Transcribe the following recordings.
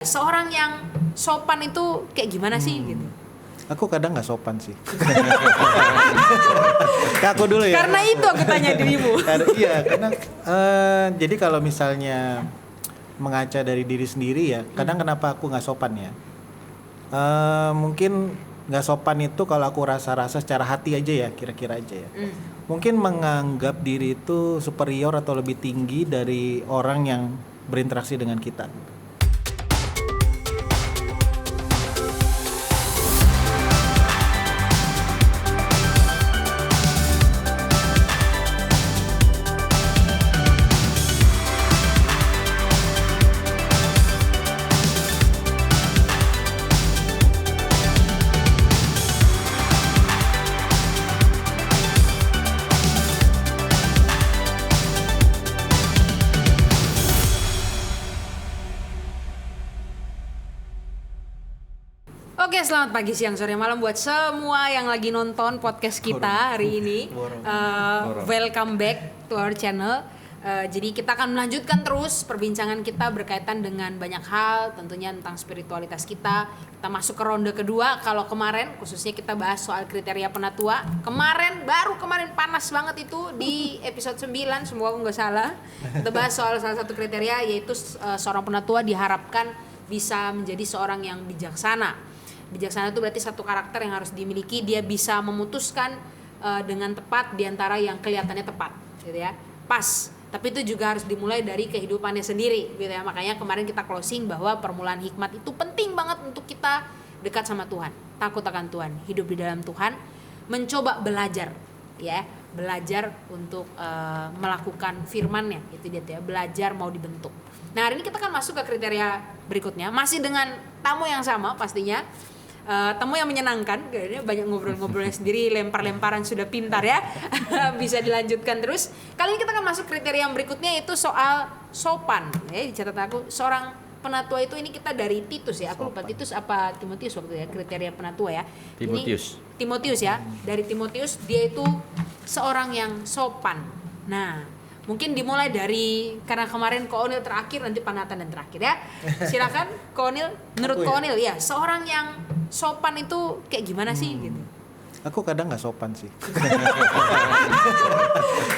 Seorang yang sopan itu kayak gimana sih gitu? Aku kadang nggak sopan sih. Ke aku dulu ya. Karena itu aku tanya dirimu. Iya, karena jadi kalau misalnya mengaca dari diri sendiri ya, kadang kenapa aku nggak sopan ya? Mungkin nggak sopan itu kalau aku rasa-rasa secara hati aja ya, kira-kira aja ya. Mungkin menganggap diri itu superior atau lebih tinggi dari orang yang berinteraksi dengan kita. Oke, selamat pagi, siang, sore, malam buat semua yang lagi nonton podcast kita hari ini. Welcome back to our channel. Jadi kita akan melanjutkan terus perbincangan kita berkaitan dengan banyak hal, tentunya tentang spiritualitas kita. Kita masuk ke ronde kedua. Kalau kemarin khususnya kita bahas soal kriteria penatua. Baru kemarin panas banget itu di episode 9, semoga aku nggak salah. Kita bahas soal salah satu kriteria, yaitu seorang penatua diharapkan bisa menjadi seorang yang bijaksana. Bijaksana itu berarti satu karakter yang harus dimiliki. Dia bisa memutuskan dengan tepat di antara yang kelihatannya tepat, gitu ya, pas. Tapi itu juga harus dimulai dari kehidupannya sendiri, gitu ya. Makanya kemarin kita closing bahwa permulaan hikmat itu penting banget untuk kita dekat sama Tuhan, takut akan Tuhan, hidup di dalam Tuhan, mencoba belajar, ya, belajar untuk melakukan firman-Nya, itu dia, ya, belajar mau dibentuk. Nah, hari ini kita akan masuk ke kriteria berikutnya, masih dengan tamu yang sama pastinya. Tamu yang menyenangkan, kayaknya banyak ngobrol-ngobrolnya sendiri, lempar-lemparan sudah pintar ya. Bisa dilanjutkan terus. Kali ini kita akan masuk kriteria yang berikutnya, yaitu soal sopan. Ya, dicatat aku, seorang penatua itu, ini kita dari Titus ya. Aku lupa Titus apa Timotius waktu ya, kriteria penatua ya. Timotius. Ini Timotius ya. Dari Timotius, dia itu seorang yang sopan. Nah, mungkin dimulai dari, karena kemarin Ko Onil terakhir, nanti Panatan dan terakhir ya. Silakan Ko Onil, menurut Ko Onil ya, seorang yang sopan itu kayak gimana sih gitu? Aku kadang nggak sopan sih.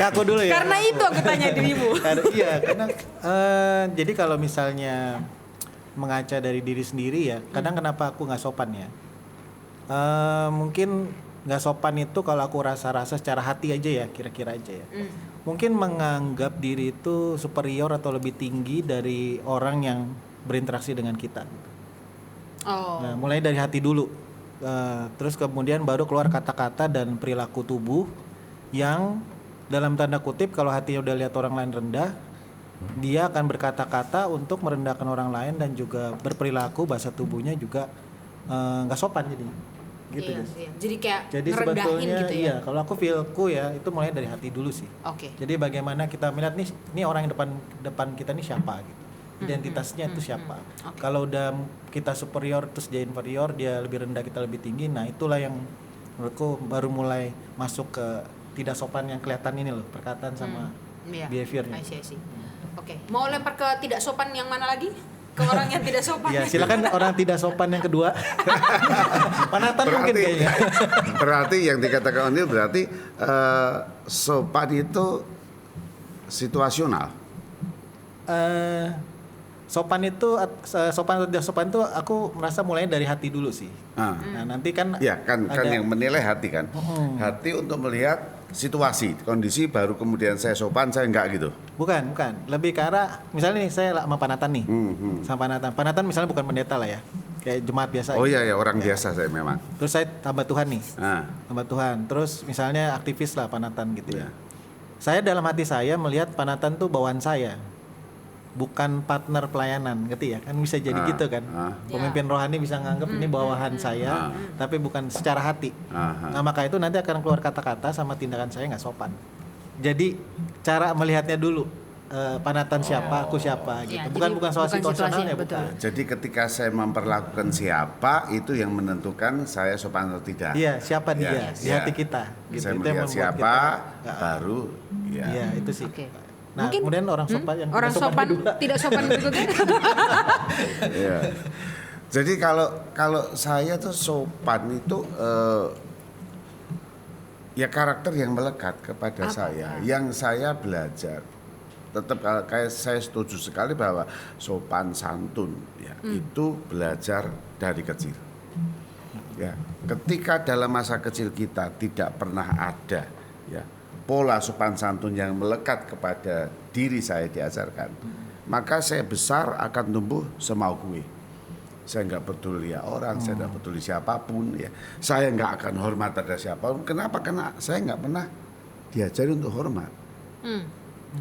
Ke aku dulu ya. Karena itu aku tanya dirimu. Karena jadi kalau misalnya mengaca dari diri sendiri ya, kadang kenapa aku nggak sopan ya? Mungkin nggak sopan itu kalau aku rasa-rasa secara hati aja ya, kira-kira aja ya. Mungkin menganggap diri itu superior atau lebih tinggi dari orang yang berinteraksi dengan kita. Nah, mulai dari hati dulu, terus kemudian baru keluar kata-kata dan perilaku tubuh yang dalam tanda kutip, kalau hatinya udah lihat orang lain rendah, dia akan berkata-kata untuk merendahkan orang lain, dan juga berperilaku, bahasa tubuhnya juga nggak sopan jadi. Gitu, iya. Jadi ngerendahin sebetulnya gitu ya. iya, kalau aku feelku ya itu mulai dari hati dulu sih. Jadi bagaimana kita melihat nih orang yang depan kita nih siapa gitu, identitasnya itu siapa. Kalau udah kita superior terus dia inferior, dia lebih rendah kita lebih tinggi, nah itulah yang menurutku baru mulai masuk ke tidak sopan yang kelihatan ini loh, perkataan sama behaviornya. Oke, mau lempar ke tidak sopan yang mana lagi? Ke orang yang tidak sopan. Ya, silakan orang tidak sopan yang kedua. Panatan mungkin kayaknya. Berarti yang dikatakan Onil berarti sopan itu situasional. Sopan atau tidak sopan itu aku merasa mulai dari hati dulu sih. Nah, nanti kan ya kan yang menilai hati kan. Hati untuk melihat situasi, kondisi, baru kemudian saya sopan, saya enggak gitu. Bukan. Lebih ke arah, misalnya nih saya sama Panatan nih. Sama Panatan misalnya bukan pendeta lah ya. Kayak jemaat biasa. Oh iya, orang biasa saya memang. Terus saya hamba Tuhan nih. Hamba Tuhan. Terus misalnya aktivis lah Panatan gitu ya. Saya dalam hati saya melihat Panatan tuh bawaan saya, bukan partner pelayanan, ngerti ya? Kan bisa jadi gitu kan. Pemimpin rohani bisa nganggap ini bawahan saya, tapi bukan secara hati. Nah, maka itu nanti akan keluar kata-kata sama tindakan saya nggak sopan. Jadi cara melihatnya dulu, Panatan siapa, aku siapa gitu. Ya, bukan soal situasionalnya, betul. bukan. Jadi ketika saya memperlakukan siapa, itu yang menentukan saya sopan atau tidak. Iya, siapa dia di hati kita. Gitu. Saya Itu yang melihat membuat siapa, kita, baru Iya, itu sih. Oke. Nah, Mungkin kemudian orang sopan yang orang sopan kedua. tidak sopan berikutnya. Iya. Jadi kalau saya tuh sopan itu ya karakter yang melekat kepada saya, yang saya belajar. Tetap kayak saya setuju sekali bahwa sopan santun ya itu belajar dari kecil. Ya, ketika dalam masa kecil kita tidak pernah ada ya pola sopan santun yang melekat kepada diri saya diajarkan, maka saya besar akan tumbuh semau gue. Saya nggak peduli ya orang, saya nggak peduli siapapun ya. Saya nggak akan hormat terhadap siapapun. Kenapa? Karena saya nggak pernah diajari untuk hormat.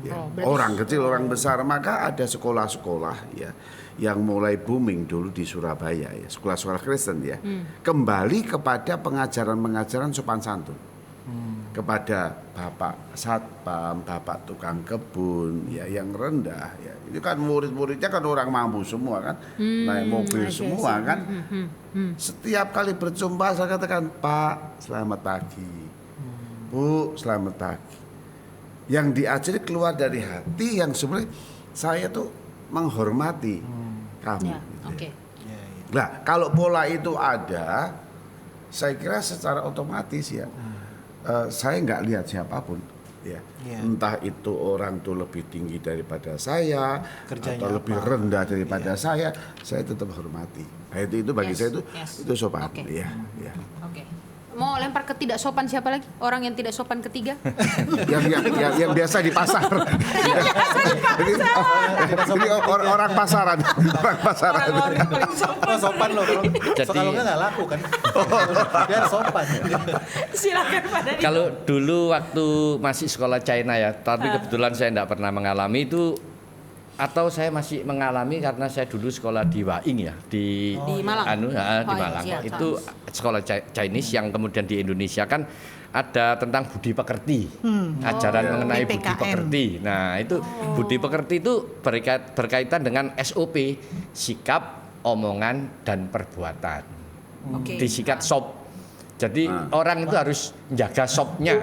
Ya, orang kecil, orang besar, maka ada sekolah-sekolah ya yang mulai booming dulu di Surabaya ya, sekolah-sekolah Kristen ya. Kembali kepada pengajaran-pengajaran sopan santun. Kepada bapak satpam, bapak tukang kebun ya yang rendah ya. Itu kan murid-muridnya kan orang mampu semua kan. Naik mobil semua kan. Setiap kali berjumpa saya katakan, "Pak, selamat pagi. Bu, selamat pagi." Yang diajari keluar dari hati yang sebenarnya saya tuh menghormati kamu. Ya, gitu oke. ya. Nah, kalau pola itu ada, saya kira secara otomatis ya, saya nggak lihat siapapun, ya. Entah itu orang tuh lebih tinggi daripada saya, Kerjanya atau lebih apa? rendah daripada saya tetap hormati. Nah, itu bagi saya itu sopan. Oke. Ya, ya. Oke. Mau lempar ke tidak sopan siapa lagi? Orang yang tidak sopan ketiga? yang biasa di pasar. Ini orang pasaran, orang pasaran. Orang paling sopan. Oh, sopan loh. Jadi- Kalau nggak laku kan. Biar sopan. Silakan Pak Dhani. Kalau dulu waktu masih sekolah China ya, tapi kebetulan saya tidak pernah mengalami itu, atau saya masih mengalami karena saya dulu sekolah di Waing ya, di Malang. di Oh, iya, Malang. siap. Itu sekolah Chinese yang kemudian di Indonesia kan ada tentang budi pekerti, ajaran mengenai budi PPKM. pekerti. Nah itu budi pekerti itu berkaitan dengan SOP, sikap, omongan dan perbuatan. Oke. Disikat sop. Jadi orang itu harus jaga sopnya.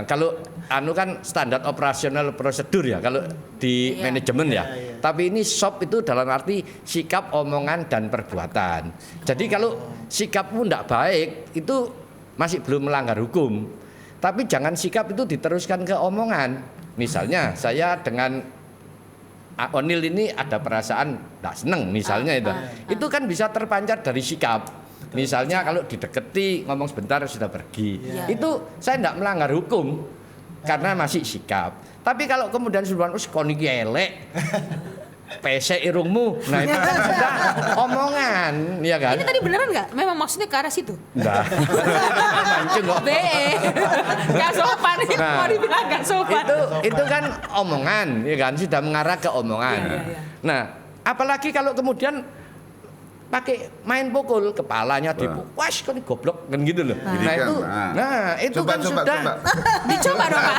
Kalau anu kan standar operasional prosedur ya kalau di manajemen ya. Tapi ini sop itu dalam arti sikap, omongan dan perbuatan. Jadi kalau sikapmu tidak baik itu masih belum melanggar hukum. Tapi jangan sikap itu diteruskan ke omongan. Misalnya saya dengan Onil ini ada perasaan tidak seneng misalnya itu kan bisa terpancar dari sikap. Misalnya kalau dideketi ngomong sebentar sudah pergi, itu saya tidak melanggar hukum karena masih sikap. Tapi kalau kemudian sudah koni elek, pesek irungmu, nah itu kan sudah omongan, ya kan? Ini tadi beneran nggak? Memang maksudnya ke arah situ? Enggak. Mancing kok. Gak sopan itu Nah, mau dibilang gak sopan. Itu kan omongan, ya kan? Sudah mengarah ke omongan. Nah, apalagi kalau kemudian pakai main pukul kepalanya dipukul, wah kan goblok kan gitu loh. Itu Coba, kan coba, sudah coba. Dicoba dong Pak.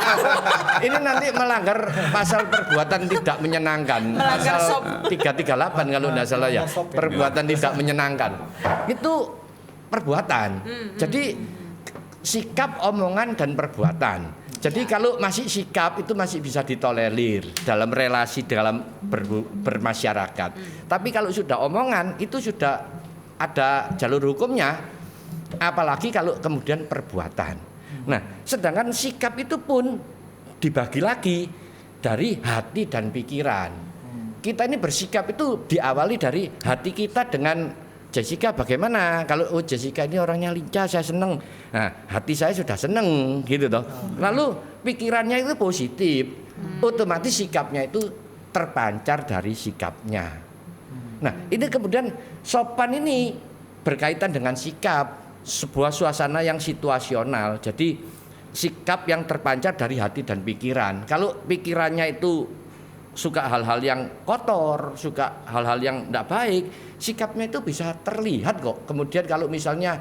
ini nanti melanggar pasal perbuatan tidak menyenangkan. Melanggar Pasal sop. 338 kalau tidak salah ya. Perbuatan tidak menyenangkan. Itu perbuatan. Jadi sikap, omongan dan perbuatan. Jadi kalau masih sikap itu masih bisa ditolerir dalam relasi dalam bermasyarakat. Tapi kalau sudah omongan itu sudah ada jalur hukumnya. Apalagi kalau kemudian perbuatan. Nah, sedangkan sikap itu pun dibagi lagi dari hati dan pikiran. Kita ini bersikap itu diawali dari hati kita dengan Jessica bagaimana? Kalau Jessica ini orangnya lincah, saya seneng. Nah, hati saya sudah seneng, gitu toh. Lalu pikirannya itu positif, otomatis sikapnya itu terpancar dari sikapnya. Nah, ini kemudian sopan ini berkaitan dengan sikap, sebuah suasana yang situasional. Jadi sikap yang terpancar dari hati dan pikiran. Kalau pikirannya itu suka hal-hal yang kotor, suka hal-hal yang tidak baik, sikapnya itu bisa terlihat kok. Kemudian kalau misalnya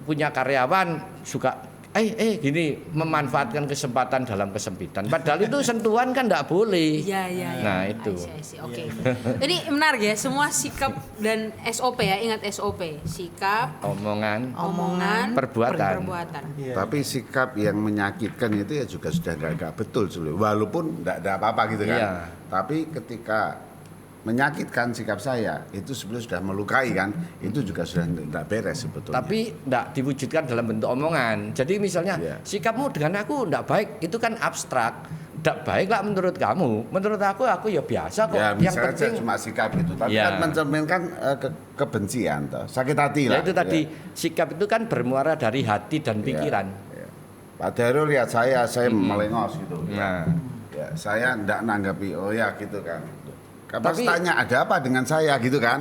punya karyawan suka gini memanfaatkan kesempatan dalam kesempitan. Padahal itu sentuhan kan enggak boleh. Iya. Nah, itu. Oke. Ini menarik ya, semua sikap dan SOP ya, ingat SOP. Sikap, omongan, perbuatan. Iya. Tapi sikap yang menyakitkan itu ya juga sudah nggak betul sebelum. Walaupun nggak ada apa-apa gitu kan. Iya. Tapi ketika menyakitkan sikap saya itu sebelum sudah melukai kan, itu juga sudah tidak beres sebetulnya. Tapi tidak diwujudkan dalam bentuk omongan. Jadi misalnya sikapmu dengan aku tidak baik, itu kan abstrak. Tidak baik lah menurut kamu. Menurut aku ya biasa kok. Ya, Yang misalnya penting cuma sikap itu, tapi Ya. kan mencerminkan kebencian, toh. Sakit hati lah. itu tadi sikap itu kan bermuara dari hati dan pikiran. Ya. Pak Daru lihat saya melengos gitu. Nah. Ya, saya tidak nanggapi, oh ya gitu kan. Pas Tapi- tanya ada apa dengan saya gitu kan?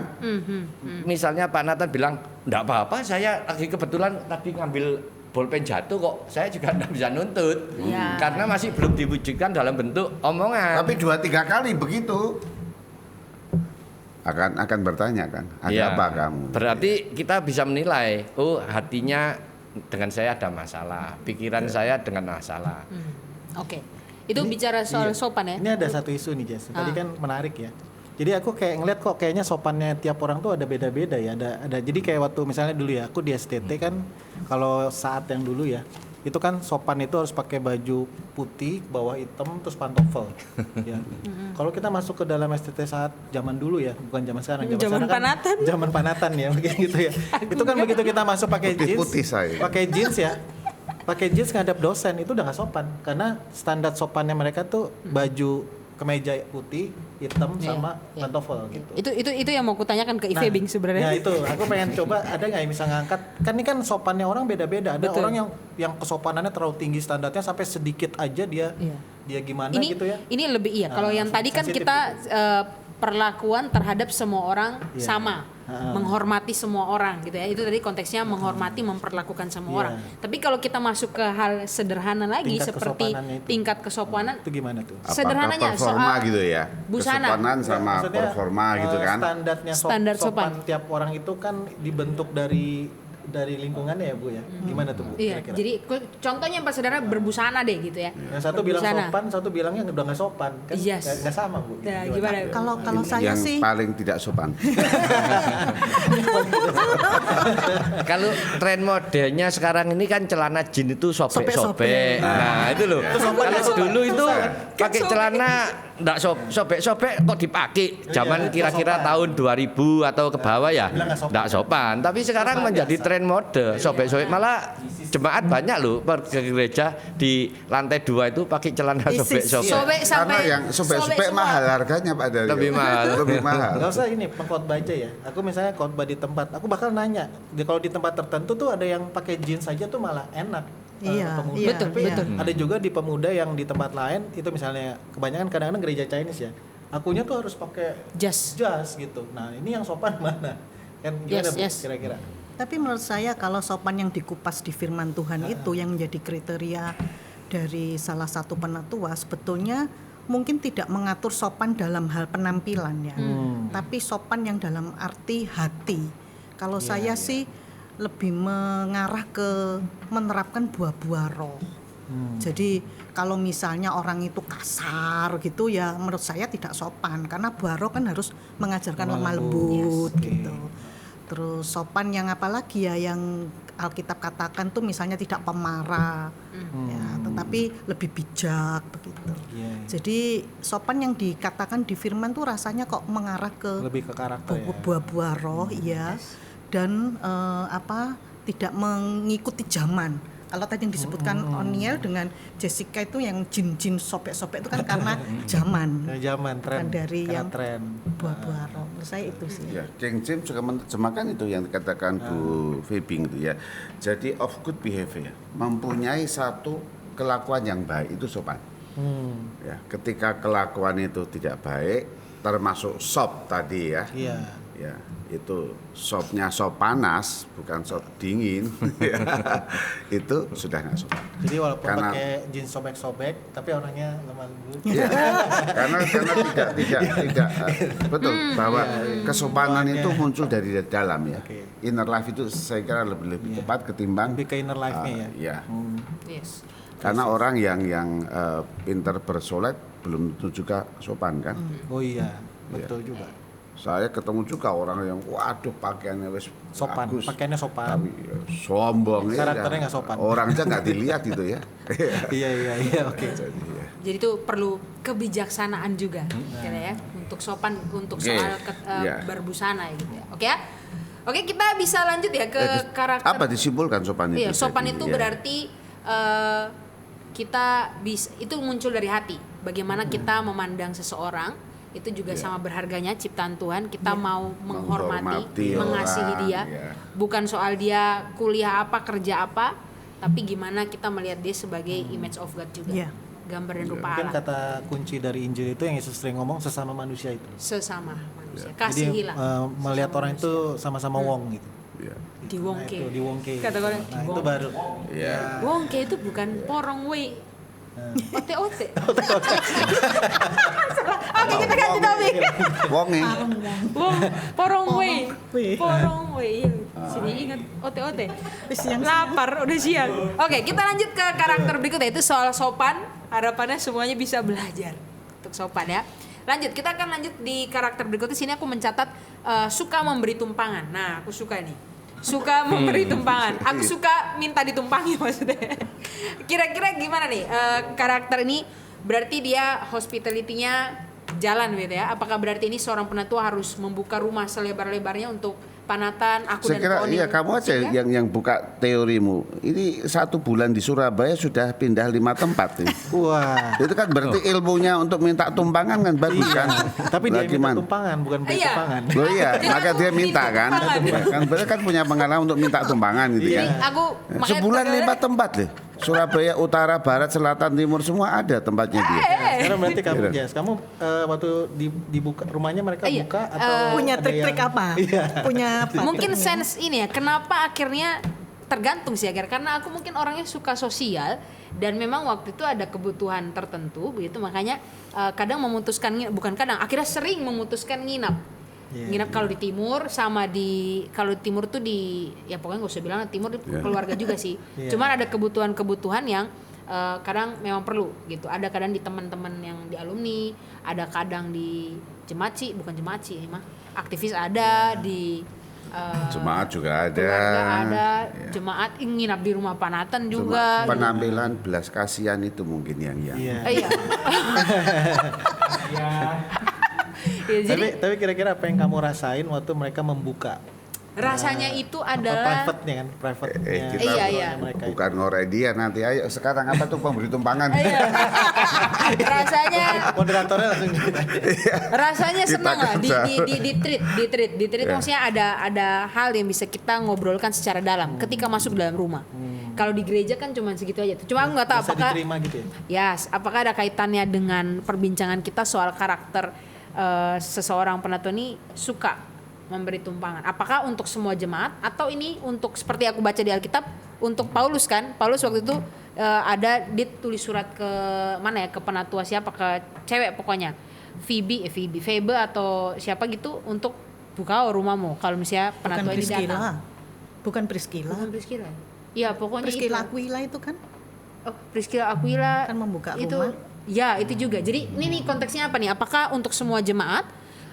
Misalnya Pak Nathan bilang, enggak apa-apa, saya lagi kebetulan tadi ngambil bolpen jatuh kok, saya juga enggak bisa nuntut. Iya. Karena masih belum diwujudkan dalam bentuk omongan. Tapi 2-3 kali begitu akan bertanya kan, ada Iya. apa kamu? Berarti kita bisa menilai, oh hatinya dengan saya ada masalah, pikiran saya dengan masalah. Oke. Itu bicara soal sopan ya. Ini ada satu isu nih Jess. Tadi kan menarik ya. Jadi aku kayak ngeliat kok kayaknya sopannya tiap orang tuh ada beda-beda ya. Ada. Jadi kayak waktu misalnya dulu ya, aku di STT kan kalau saat yang dulu ya, itu kan sopan itu harus pakai baju putih, bawah hitam, terus pantofel. Ya. Kalau kita masuk ke dalam STT saat zaman dulu ya, bukan zaman sekarang. Zaman sekarang kan Panatan. Zaman Panatan ya, gitu ya. Itu kan begitu kita masuk pakai jeans, Putih-putih saya. pakai jeans ya. Pakai jeans ngadap dosen itu udah gak sopan karena standar sopannya mereka tuh baju kemeja putih, hitam sama pantofel gitu. Itu yang mau kutanyakan ke Ivebing sebenarnya. Ya itu, aku pengen coba ada nggak yang bisa ngangkat? Kan ini kan sopannya orang beda-beda. Ada Betul. orang yang kesopanannya terlalu tinggi standarnya sampai sedikit aja dia gimana ini, gitu ya. Ini lebih kalau yang tadi kan sensitif kita perlakuan terhadap semua orang sama, menghormati semua orang gitu ya. Itu tadi konteksnya menghormati, memperlakukan semua orang. Tapi kalau kita masuk ke hal sederhana lagi Tingkat seperti kesopanannya itu. tingkat kesopanan, Itu gimana tuh? Apakah sederhananya performa soal gitu ya? busana. Kesopanan sama Maksudnya, performa gitu kan? Standarnya Standar sopan sopan. tiap orang itu kan dibentuk dari lingkungannya ya Bu ya. Gimana tuh Bu? iya. Kira-kira? Jadi contohnya Pak Saudara berbusana deh gitu ya. Yang satu bilang Berbusana. sopan, satu bilangnya udah nggak sopan, kan? Yes. Nggak sama Bu. Nah, gimana? Kalau saya Yang sih paling tidak sopan. Kalau tren modelnya sekarang ini kan celana jeans itu sobek-sobek. Sobek-sobek. Nah, itu loh. Kalau dulu itu pakai celana enggak sobek-sobek kok dipakai. Zaman kira-kira tahun 2000 atau ke bawah ya enggak sopan. Tapi sekarang menjadi tren mode sobek-sobek. Malah jemaat banyak loh pergi ke gereja di lantai 2 itu pakai celana sobek-sobek. Sobek Karena sampai yang sobek-sobek semua. mahal harganya Pak Dario. Lebih mahal. Lebih mahal. Gak usah ini pengkhotbah aja ya. Aku misalnya khotbah di tempat, aku bakal nanya. Kalau di tempat tertentu tuh ada yang pakai jeans saja tuh malah enak. Iya, Pemuda. iya, Betul, Tapi betul. ada juga di pemuda yang di tempat lain itu misalnya kebanyakan kadang-kadang gereja Chinese ya. Akunya tuh harus pakai Jas. jas gitu. Nah ini yang sopan mana? Kan gimana Yes, Bu, yes. kira-kira? tapi menurut saya kalau sopan yang dikupas di firman Tuhan itu yang menjadi kriteria dari salah satu penatua sebetulnya mungkin tidak mengatur sopan dalam hal penampilan ya. Tapi sopan yang dalam arti hati. Kalau saya sih lebih mengarah ke menerapkan buah-buah roh. Jadi kalau misalnya orang itu kasar gitu ya menurut saya tidak sopan karena buah roh kan harus mengajarkan lemah lembut gitu. Terus sopan yang apalagi ya yang Alkitab katakan tuh misalnya tidak pemarah ya, tetapi lebih bijak begitu. Jadi sopan yang dikatakan di firman tuh rasanya kok mengarah ke Lebih ke karakter ya. buah-buah roh ya dan tidak mengikuti zaman. Kalau tadi yang disebutkan Oniel dengan Jessica itu yang jin-jin sobek-sobek itu kan karena zaman, Dari zaman tren. bukan dari karena yang tren. buah-buah roh. Menurut saya itu sih. Ya, King James juga menerjemahkan itu yang dikatakan Bu Febing itu ya. Jadi of good behavior, mempunyai satu kelakuan yang baik itu sopan. Ya, ketika kelakuan itu tidak baik, termasuk sop tadi ya. Iya. Ya, itu sopnya sop panas, bukan sop dingin. Itu sudah nggak sopan. Jadi walaupun Karena- pakai jeans sobek-sobek, tapi orangnya lemah lembut. Ya, karena tidak betul bahwa kesopanan itu muncul dari dalam ya. Oke. inner life itu saya kira lebih tepat ketimbang Lebih ke inner life-nya ya. ya. Yes. Karena orang yang pintar bersolek belum tentu juga sopan kan. Oh iya, betul juga. Saya ketemu juga orang yang waduh pakaiannya wis Sopan, bagus, pakaiannya sopan. tapi ya, sombong ya. Karakternya nggak sopan. Orang aja nggak dilihat itu ya. Iya, oke. Jadi, ya. Jadi itu perlu kebijaksanaan juga, kira ya, untuk sopan, untuk Oke, soal iya. berbusana gitu ya. Oke ya. Oke, kita bisa lanjut ya ke karakter. Apa disimpulkan sopan itu? Iya, sopan Jadi, itu ya. berarti kita bisa, itu muncul dari hati. Bagaimana kita memandang seseorang itu juga sama berharganya ciptaan Tuhan. Kita mau menghormati, Menghormati mengasihi orang, dia. ya. Bukan soal dia kuliah apa, kerja apa, tapi gimana kita melihat dia sebagai image of God juga. Iya. Gambar dan rupa Mungkin Allah. kata kunci dari Injil itu yang Yesus sering ngomong sesama manusia itu. Sesama manusia. Jadi Kasihilah. melihat orang itu sama-sama wong gitu. Ya. Diwongke. Nah, itu diwongke. Kata orang, Nah, itu diwongke. baru. Ya. Wongke itu bukan porong we. Ote-ote. Oke, kita ganti topik. Wonge. Wong, porong we. we. Porong we. Sini ingat ote-ote. Siang-siang. Lapar, udah siang. Oke, kita lanjut ke karakter berikutnya, itu soal sopan. Harapannya semuanya bisa belajar untuk sopan ya. Lanjut, kita akan lanjut di karakter berikutnya. Sini aku mencatat suka memberi tumpangan. Nah, aku suka nih. Suka memberi tumpangan. Aku suka minta ditumpangi maksudnya. Kira-kira gimana nih karakter ini? Berarti dia hospitality-nya jalan gitu ya. Apakah berarti ini seorang penatua harus membuka rumah selebar-lebarnya untuk Panatan, aku Saya dan kira Koni? iya kamu aja yang buka teorimu. Ini 1 bulan di Surabaya sudah pindah 5 tempat. Ini. Wah. Itu kan berarti ilmunya untuk minta tumpangan kan bagus kan. Tapi dia Lah, minta gimana? tumpangan bukan beri Iya. tumpangan. Loh iya, Jadi maka aku dia minta minta kan. tumpangan. Ya, kan berarti kan punya pengalaman untuk minta tumpangan gitu Jadi kan. aku makanya Sebulan terkadang- 5 tempat deh. Surabaya Utara, Barat, Selatan, Timur semua ada tempatnya dia. Sekarang berarti kamu Iya. Jess, kamu waktu dibuka rumahnya mereka Iya. buka atau Punya ada trik-trik yang- apa? Iya. Punya apa? Mungkin sense ini ya, kenapa akhirnya tergantung sih agar karena aku mungkin orangnya suka sosial dan memang waktu itu ada kebutuhan tertentu begitu, makanya kadang memutuskan bukan kadang, akhirnya sering memutuskan nginap. Iya. Nginap kalau di timur sama kalau di timur tuh di ya pokoknya nggak usah bilang timur di keluarga juga sih. Iya. Cuman ada kebutuhan-kebutuhan yang kadang memang perlu gitu. Ada kadang di teman-teman yang di alumni, ada kadang di jemaat bukan jemaat sih, mah aktivis ada di Jemaat juga ada. keluarga ada, Ya. jemaat nginap di rumah Panatan Cuma juga. gitu. penampilan belas kasihan itu mungkin yang Iya. Iya. Ya, jadi Tapi kira-kira apa yang kamu rasain waktu mereka membuka rasanya itu apa adalah private-nya kan, private-nya. kita Iya. mereka. bukan ngorek dia nanti. Ayo sekarang apa tuh pemberi tumpangan? Iya. rasanya Moderatornya langsung gitu. rasanya Kita senang lah kerja. di treat Ya. maksudnya ada hal yang bisa kita ngobrolkan secara dalam ketika masuk dalam rumah. Kalau di gereja kan cuma segitu aja. Cuma aku nggak tahu Bisa apakah diterima gitu ya. Yes, apakah ada kaitannya dengan perbincangan kita soal karakter seseorang penatua ini suka memberi tumpangan? Apakah untuk semua jemaat atau ini untuk seperti aku baca di Alkitab untuk Paulus kan? Paulus waktu itu ada ditulis surat ke mana ya, ke penatua siapa, ke cewek pokoknya. Phoebe atau siapa gitu untuk buka rumahmu kalau misalnya Bukan penatua ini datang. Priscilla. Bukan Priscilla. Bukan Priscilla. Iya, pokoknya Priscilla itu. Aquila itu kan Oh, Priscilla Aquila Kan membuka itu, rumah. ya itu juga. Jadi ini nih konteksnya apa nih? Apakah untuk semua jemaat,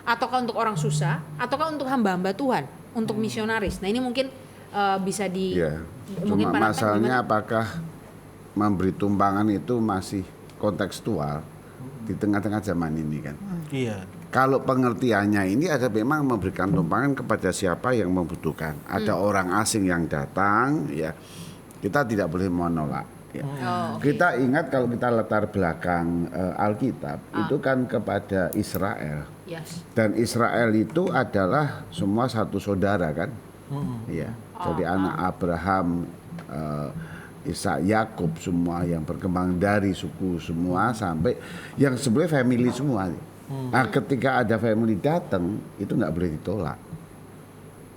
ataukah untuk orang susah, ataukah untuk hamba-hamba Tuhan, untuk misionaris? Nah ini mungkin bisa di Iya. mungkin Cuma Panatan masalahnya gimana? apakah memberi tumpangan itu masih kontekstual di tengah-tengah zaman ini kan? Iya. Kalau pengertiannya ini ada memang memberikan tumpangan kepada siapa yang membutuhkan. Ada orang asing yang datang, ya kita tidak boleh menolak. Ya. Oh, Kita ingat kalau kita latar belakang Alkitab itu kan kepada Israel. yes. Dan Israel itu adalah semua satu saudara kan, ya. Jadi anak Abraham, Ishak, Yakub semua yang berkembang dari suku semua sampai yang sebenarnya family semua. Nah, ketika ada family datang itu nggak boleh ditolak,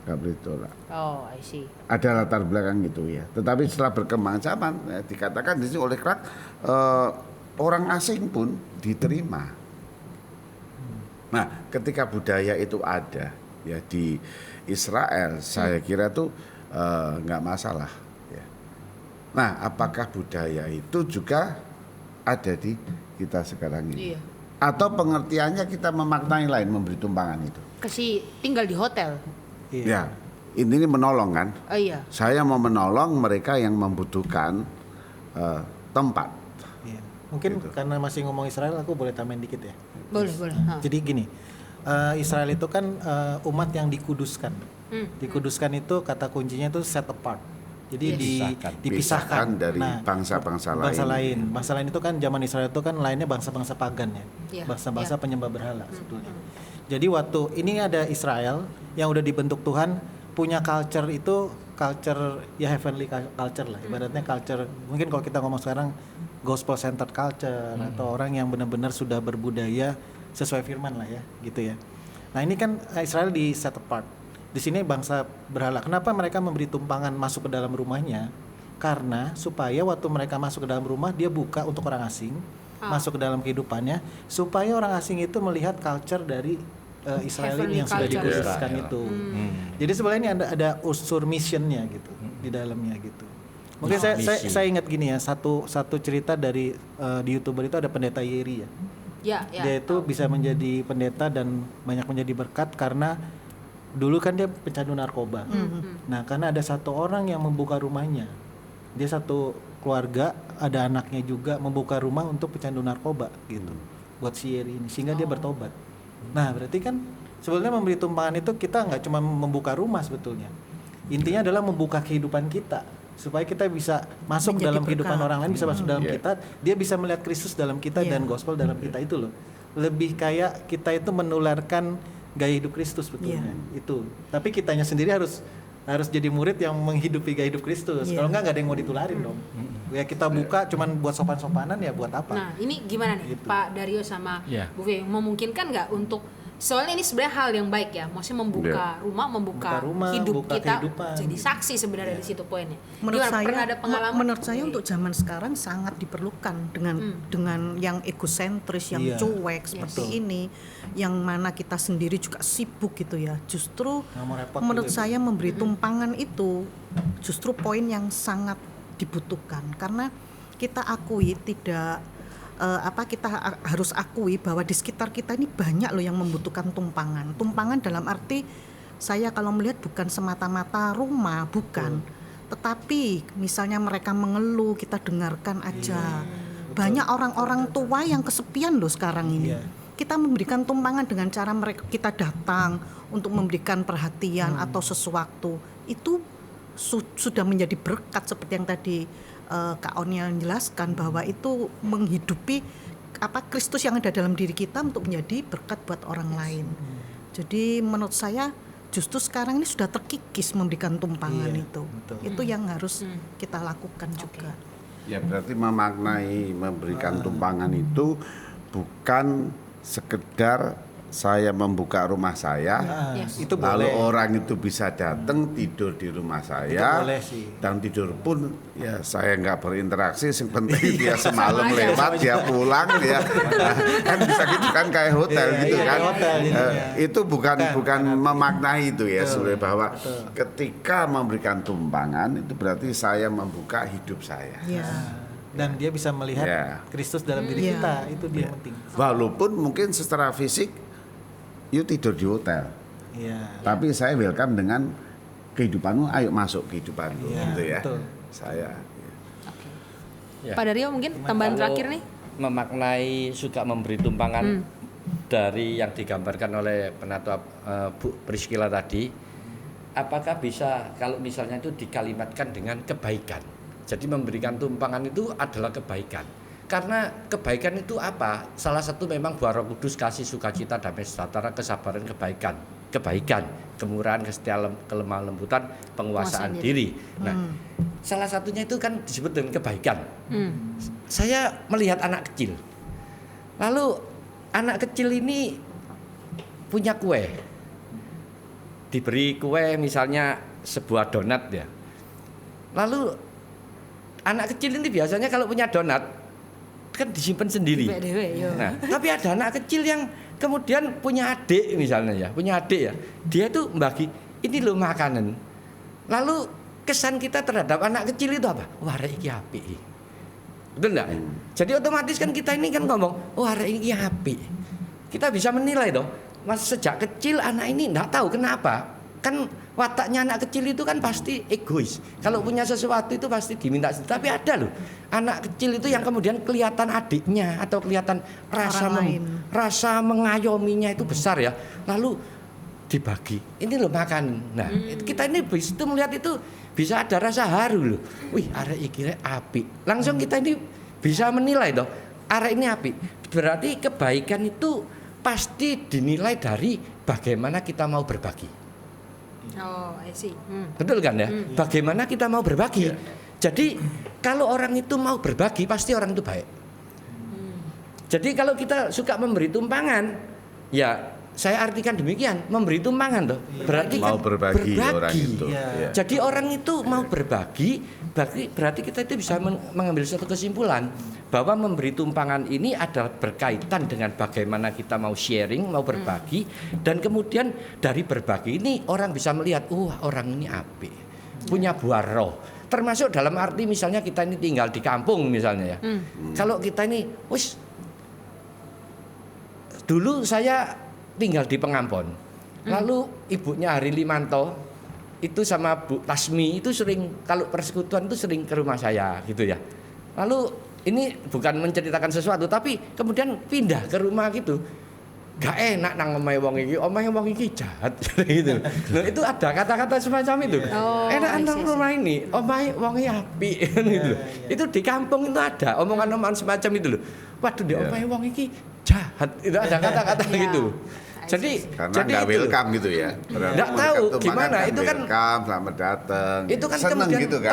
nggak boleh ditolak. Oh, I see. Ada latar belakang gitu ya. Tetapi setelah berkembang zaman, dikatakan di sini oleh Clark orang asing pun diterima. Nah, ketika budaya itu ada, ya di Israel, saya kira tuh nggak masalah. Ya. Nah, apakah budaya itu juga ada di kita sekarang ini? Iya. Atau pengertiannya kita memaknai lain, memberi tumpangan itu? Kasih tinggal di hotel. Iya. Ya, ini menolong kan? Oh iya. Saya mau menolong mereka yang membutuhkan tempat. Iya. Mungkin Gitu. karena masih ngomong Israel, aku boleh tambahin dikit ya. Boleh. Jadi gini, Israel itu kan umat yang dikuduskan. Dikuduskan itu kata kuncinya itu set apart. Jadi Dipisahkan. dipisahkan dari bangsa-bangsa lain. Bangsa lain. Bangsa lain itu kan zaman Israel itu kan lainnya bangsa-bangsa pagan ya. Iya, Bangsa-bangsa penyembah berhala sebetulnya. Jadi waktu ini ada Israel yang udah dibentuk Tuhan, punya culture itu culture ya heavenly culture lah. Ibaratnya culture, mungkin kalau kita ngomong sekarang gospel centered culture atau orang yang benar-benar sudah berbudaya sesuai firman lah ya, gitu ya. Nah, ini kan Israel di set apart. Di sini bangsa berhala. Kenapa mereka memberi tumpangan masuk ke dalam rumahnya? Karena supaya waktu mereka masuk ke dalam rumah, dia buka untuk orang asing masuk ke dalam kehidupannya, supaya orang asing itu melihat culture dari Israel Heavenly ini yang sudah culture. dikuduskan itu. Jadi sebenarnya ini ada unsur missionnya gitu di dalamnya gitu. Mungkin saya ingat gini ya, satu cerita dari di YouTuber itu ada pendeta Yeri ya. Ya. Dia itu bisa menjadi pendeta dan banyak menjadi berkat karena dulu kan dia pecandu narkoba. Nah, karena ada satu orang yang membuka rumahnya. Dia satu keluarga, ada anaknya juga membuka rumah untuk pecandu narkoba gitu. Buat si Yeri ini sehingga dia bertobat. Nah, berarti kan sebenarnya memberi tumpangan itu kita nggak cuma membuka rumah sebetulnya. Intinya adalah membuka kehidupan kita supaya kita bisa masuk Menjadi dalam berkat. kehidupan orang lain, bisa masuk dalam Iya. kita, dia bisa melihat Kristus dalam kita dan gospel dalam kita itu loh. Lebih kayak kita itu menularkan gaya hidup Kristus sebetulnya. Itu. Tapi kitanya sendiri harus jadi murid yang menghidupi gaya hidup Kristus. Kalau nggak ada yang mau ditularin dong. Ya kita buka cuman buat sopan-sopanan ya buat apa? Nah, ini gimana nih Gitu. Pak Dario sama Iya. Bu Fe, memungkinkan nggak untuk soalnya ini sebenarnya hal yang baik ya, maksudnya membuka rumah, membuka rumah, hidup buka kita kehidupan. jadi saksi sebenarnya di situ poinnya. Menurut Gimana, saya, pernah ada pengalaman? menurut saya untuk zaman sekarang sangat diperlukan dengan yang egosentris, yang Iya. cuek seperti ini, yang mana kita sendiri juga sibuk gitu ya. Justru Nggak mau repot menurut juga. saya memberi tumpangan itu justru poin yang sangat dibutuhkan karena kita akui tidak kita harus akui bahwa di sekitar kita ini banyak loh yang membutuhkan tumpangan. Tumpangan dalam arti saya kalau melihat bukan semata-mata rumah, bukan. Tetapi misalnya mereka mengeluh, kita dengarkan aja. Banyak orang-orang tua yang kesepian loh sekarang ini. Iya. Kita memberikan tumpangan dengan cara mereka kita datang untuk memberikan perhatian atau sesuatu. Itu sudah menjadi berkat seperti yang tadi Kak Oniel menjelaskan bahwa itu menghidupi Kristus yang ada dalam diri kita untuk menjadi berkat buat orang lain. Jadi menurut saya justru sekarang ini sudah terkikis memberikan tumpangan Iya, itu. betul. Itu yang harus kita lakukan juga. Ya berarti memaknai memberikan tumpangan itu bukan sekedar saya membuka rumah saya, Yes. Itu lalu boleh. orang itu bisa datang tidur di rumah Itu saya, boleh sih. dan tidur pun ya saya nggak berinteraksi, yang penting dia semalam lewat dia pulang ya, kan bisa gitu kan kayak hotel Iya, gitu iya, kan. kayak hotel jadinya. Itu bukan memaknai itu ya Betul, sebenarnya bahwa betul. ketika memberikan tumpangan itu berarti saya membuka hidup saya. Ya. Dan dia bisa melihat Ya. Kristus dalam diri Iya. kita, itu dia yang penting. Walaupun mungkin secara fisik you tidur di hotel, Iya. tapi saya welcome dengan kehidupanmu, ayo masuk kehidupanku, Iya, gitu ya. betul. Saya. Ya. Pak Dario mungkin tambahan Kalau terakhir nih. memaknai suka memberi tumpangan dari yang digambarkan oleh penatua Bu Priscilla tadi, apakah bisa kalau misalnya itu dikalimatkan dengan kebaikan? Jadi memberikan tumpangan itu adalah kebaikan. Karena kebaikan itu apa? Salah satu memang buah Roh Kudus, kasih, sukacita, damai sejahtera, kesabaran, kebaikan, kemurahan, kesetiaan, kelemah lembutan, penguasaan diri. Nah, salah satunya itu kan disebut dengan kebaikan. Saya melihat anak kecil. Lalu anak kecil ini punya kue. Diberi kue misalnya sebuah donat ya. Lalu anak kecil ini biasanya kalau punya donat kan disimpan sendiri. Dewe, yo. Nah, tapi ada anak kecil yang kemudian punya adik misalnya ya, dia tuh bagi ini loh makanan. Lalu kesan kita terhadap anak kecil itu apa? Wah, arek iki apik. Betul enggak? Jadi otomatis kan kita ini kan ngomong, wah, arek iki apik. Kita bisa menilai dong. Mas sejak kecil anak ini enggak tahu kenapa. Kan wataknya anak kecil itu kan pasti egois. Kalau punya sesuatu itu pasti diminta. Tapi ada loh anak kecil itu yang kemudian kelihatan adiknya atau kelihatan rasa mengayominya itu besar ya. Lalu dibagi. Ini loh makan. Nah, kita ini itu melihat itu bisa ada rasa haru loh. Wih, arek iki apik. Langsung kita ini bisa menilai dong. Arek ini apik. Berarti kebaikan itu pasti dinilai dari bagaimana kita mau berbagi. Oh, I see. Betul kan ya? Bagaimana kita mau berbagi. Jadi kalau orang itu mau berbagi pasti orang itu baik. Jadi kalau kita suka memberi tumpangan, ya saya artikan demikian, memberi tumpangan toh. Berarti mau kan berbagi orang itu. Ya. Jadi orang itu mau berbagi, berarti kita itu bisa mengambil suatu kesimpulan bahwa memberi tumpangan ini adalah berkaitan dengan bagaimana kita mau sharing, mau berbagi, dan kemudian dari berbagi ini orang bisa melihat, orang ini apik, punya buah roh. Termasuk dalam arti misalnya kita ini tinggal di kampung misalnya ya. Kalau kita ini, dulu saya tinggal di Pengampon. Lalu ibunya Hari Limanto itu sama Bu Tasmi itu sering kalau persekutuan itu sering ke rumah saya gitu ya. Lalu ini bukan menceritakan sesuatu tapi kemudian pindah ke rumah gitu. Gak enak nang omahe wong iki jahat gitu. Nah, itu ada kata-kata semacam itu. Enak nang rumah ini, omahe wong iki apik gitu. Itu di kampung itu ada omongan-omongan semacam itu loh. Waduh, di omahe wong iki jahat. Itu ada kata-kata gitu. Jadi karena nggak welcome gitu ya. Nggak tahu gimana itu kan welcome, selamat datang. Itu kan seneng kemudian gitu kan.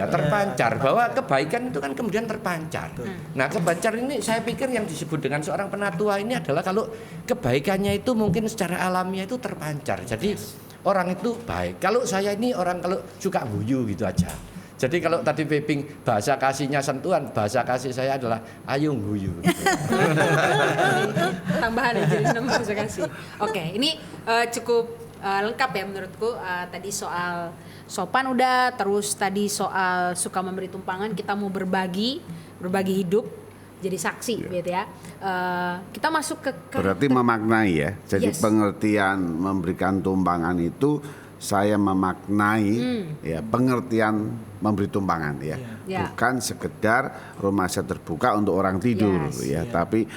terpancar bahwa kebaikan itu kan kemudian terpancar. Nah, kepancar ini saya pikir yang disebut dengan seorang penatua ini adalah kalau kebaikannya itu mungkin secara alamiah itu terpancar. Jadi orang itu baik. Kalau saya ini orang kalau suka guyu gitu aja. Jadi kalau tadi Peping bahasa kasihnya sentuhan, bahasa kasih saya adalah ayo guyu. Tambahan aja nama bahasa kasih. Oke, ini cukup lengkap ya menurutku. Tadi soal sopan udah, terus tadi soal suka memberi tumpangan, kita mau berbagi hidup, jadi saksi gitu ya. Kita masuk ke berarti memaknai ya. Jadi pengertian memberikan tumpangan itu saya memaknai ya pengertian memberi tumpangan ya. Bukan sekedar rumah saya terbuka untuk orang tidur tapi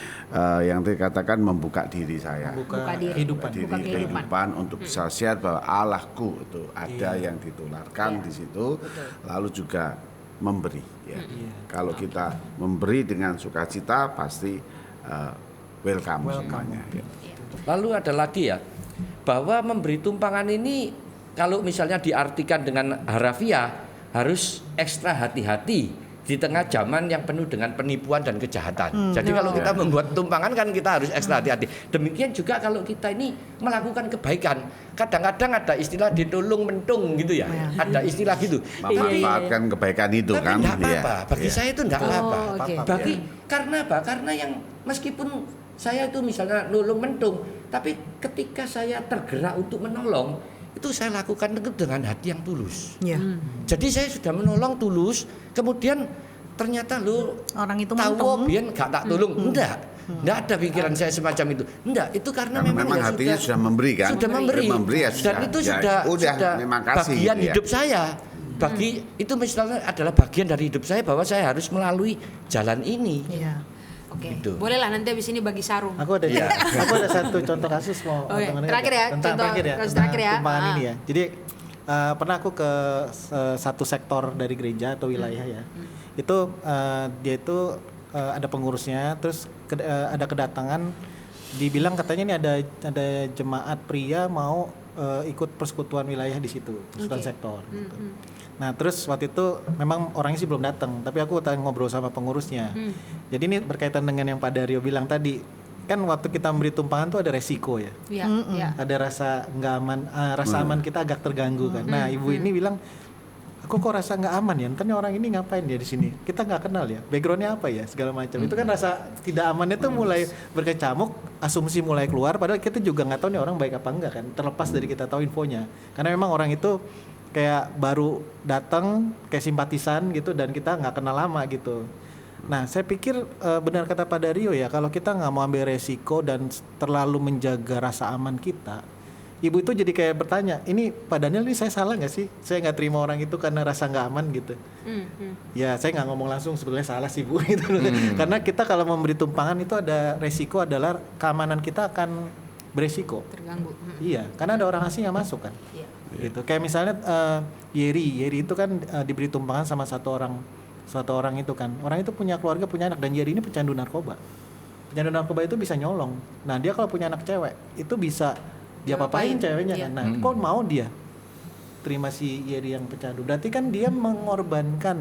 yang dikatakan membuka diri saya. Membuka kehidupan untuk bisa share bahwa Allahku itu ada yang ditularkan di situ. Lalu juga memberi ya. Kalau kita memberi dengan sukacita pasti welcome semuanya. Ya. Lalu ada lagi ya bahwa memberi tumpangan ini kalau misalnya diartikan dengan harafiah harus ekstra hati-hati di tengah zaman yang penuh dengan penipuan dan kejahatan. Jadi kalau kita membuat tumpangan kan kita harus ekstra hati-hati. Demikian juga kalau kita ini melakukan kebaikan. Kadang-kadang ada istilah ditulung mentung gitu ya. Ada istilah gitu. Memanfaatkan kebaikan itu tapi kan. Tapi enggak apa-apa. Bagi saya itu enggak apa-apa. Okay. Karena apa? Karena yang meskipun saya itu misalnya nulung mentung, tapi ketika saya tergerak untuk menolong, itu saya lakukan dengan hati yang tulus. Jadi saya sudah menolong tulus, kemudian ternyata orang itu tahu biyen gak tak tulung. Enggak ada pikiran saya semacam itu. Enggak, itu karena memang hatinya sudah memberi kan. Sudah memberi ya, dan itu sudah memang kasih, bagian gitu ya. hidup saya. Itu misalnya adalah bagian dari hidup saya bahwa saya harus melalui jalan ini. Oke, Gitu. boleh lah nanti abis ini bagi sarung. Aku ada satu contoh kasus mau terakhir ya, tentang terakhir ya. tumpangan ini ya. Jadi pernah aku ke satu sektor dari gereja atau wilayah ya. Itu dia itu ada pengurusnya, terus ada kedatangan, dibilang katanya ini ada jemaat pria mau ikut persekutuan wilayah di situ, persekutuan sektor. Gitu. Nah terus waktu itu memang orangnya sih belum datang, tapi aku ngobrol sama pengurusnya. Jadi ini berkaitan dengan yang Pak Dario bilang tadi, kan waktu kita memberi tumpangan tuh ada resiko ya. Ada rasa nggak aman, rasa aman kita agak terganggu kan. Nah ibu ini bilang, aku kok rasa nggak aman ya, ntar orang ini ngapain dia di sini, kita nggak kenal ya, backgroundnya apa ya, segala macam. Itu kan rasa tidak amannya tuh mulai berkecamuk, asumsi mulai keluar, padahal kita juga nggak tahu nih orang baik apa enggak kan, terlepas dari kita tahu infonya, karena memang orang itu kayak baru datang kayak simpatisan gitu dan kita nggak kenal lama gitu. Nah saya pikir benar kata Pak Dario ya, kalau kita nggak mau ambil resiko dan terlalu menjaga rasa aman kita, ibu itu jadi kayak bertanya, ini Pak Daniel ini saya salah nggak sih? Saya nggak terima orang itu karena rasa nggak aman gitu. Ya saya nggak ngomong langsung sebetulnya salah sih Bu gitu. Karena kita kalau memberi tumpangan itu ada resiko adalah keamanan kita akan beresiko. Terganggu. Iya, karena ada orang asing yang masuk kan. Iya. Gitu. Kayak misalnya Yeri itu kan diberi tumpangan sama satu orang itu kan. Orang itu punya keluarga, punya anak, dan Yeri ini pecandu narkoba. Pecandu narkoba itu bisa nyolong. Nah dia kalau punya anak cewek itu bisa dia papain ceweknya kan. Nah, kok mau dia terima si Yeri yang pecandu? Berarti kan dia mengorbankan,